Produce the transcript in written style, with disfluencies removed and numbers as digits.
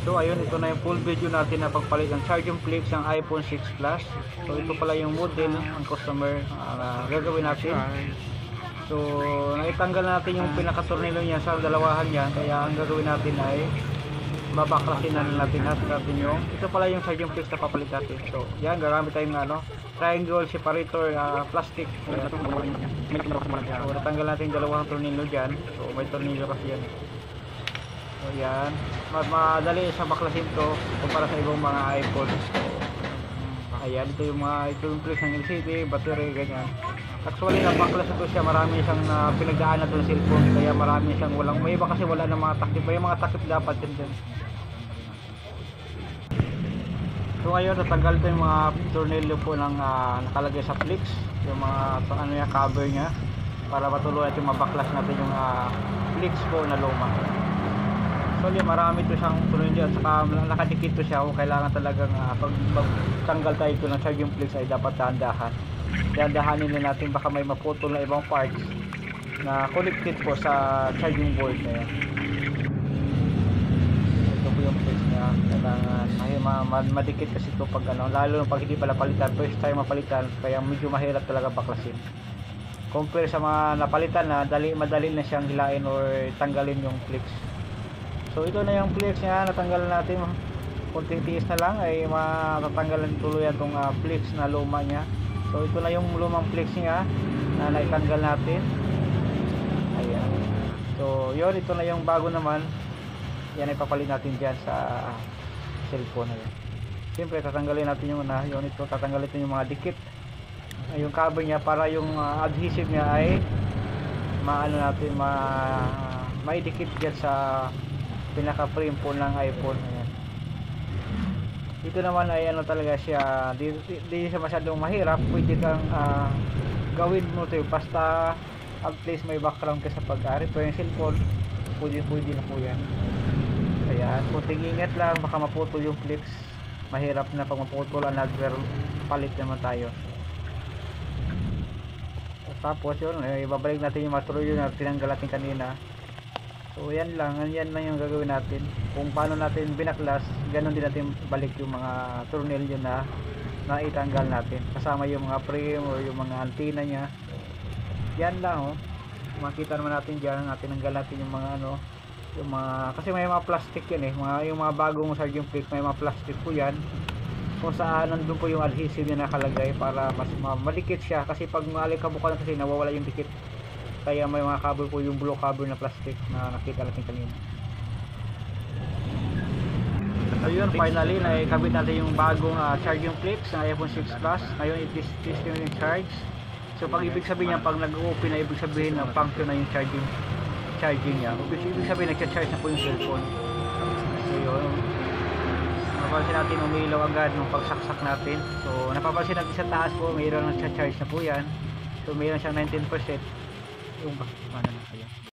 So ayun, ito na yung full video natin na pagpalit ng charging flex ng iPhone 6 Plus. So ito pala yung model ng customer na gagawin natin. So naitanggal natin yung pinaka-tornilyo niya sa dalawahan niya, kaya ang gagawin natin ay babaklasin na natin yung ito pala yung charging flex na papalit natin. So yan, gagamit tayong triangle separator plastic. So natanggal natin yung dalawang tornilyo dyan. So may tornilyo kasi yan. So yan, madali sa baklasin to kumpara sa ibang mga iPhone. So ayan, ito yung flex ng LCD, battery, ganyan. Actually napaklas ito siya, marami siyang pinagdaan na ito ng cellphone, kaya marami siyang walang, may iba kasi wala ng mga takip, may mga takip dapat yun din. So ngayon natanggal ito yung mga tornilyo po ng nakalagay sa flex, yung mga cover nya, para matuluyan yung mabaklas natin yung flex po na luma. So yun, marami ito siyang tornilyo at saka nakadikit ito siya, kung kailangan talagang pagtanggal tayo ito ng charging flex ay dapat dahan-dahanin na natin, baka may maputol na ibang parts na connected po sa charging board na yan. Ito po yung flex niya, kailangan madikit kasi ito pag lalo pag hindi pala palitan, first time mapalitan, kaya medyo mahirap talaga baklasin compare sa mga napalitan na madali na siyang hilain or tanggalin yung flex. So ito na yung flex niya, natanggalan natin, kunting tiis na lang ay matatanggalan tuluyan itong flex na luma niya. So ito na yung lumang flex niya na naitanggal natin. Ayan. So yun, ito na yung bago naman. Yan ay papalit natin dyan sa cellphone. Ayan. Siyempre tatanggalin natin yung yun, ito tatanggalin natin yung mga dikit, yung cover niya, para yung adhesive niya ay maidikit dyan sa pinaka frame po ng iPhone. Ayan. Ito naman ay talaga siya, di siya masyadong mahirap, pwede kang gawin mo ito basta at least may background ka sa pag-repair yung cellphone, pwede na po yan. Ayan, kunting ingat lang, baka maputol yung flex, mahirap na pag maputol, palit naman tayo. Tapos yun, ibabalik natin yung material na tinanggal natin kanina. So yan lang yung gagawin natin. Kung paano natin binaklas, ganun din natin balik yung mga tornilyo na itanggal natin, kasama yung mga frame or yung mga antenna nya. Yan lang makita naman natin dyan, tinanggal natin yung mga yung mga, kasi may mga plastic yan yung mga bagong charging flex, may mga plastic po yan kung saan nandun po yung adhesive na nakalagay para mas malikit siya, kasi pag malikabukan kasi nawawala yung dikit. Kaya may mga cover po, yung blue cover na plastic na nakita natin kanina. So yun, finally naikabit natin yung bagong charging flex ng iPhone 6 Plus. Ngayon it is testing yung charge. So pag ibig sabihin niya, pag nag-open na, ibig sabihin na function na yung charging niya. Ibig sabihin nagcha-charge na po yung cellphone. So yun, napapansin natin umilaw agad nung pagsaksak natin. So napapansin natin sa taas po, mayroon nagcha-charge na po yan. So mayroon siyang 19%. Yung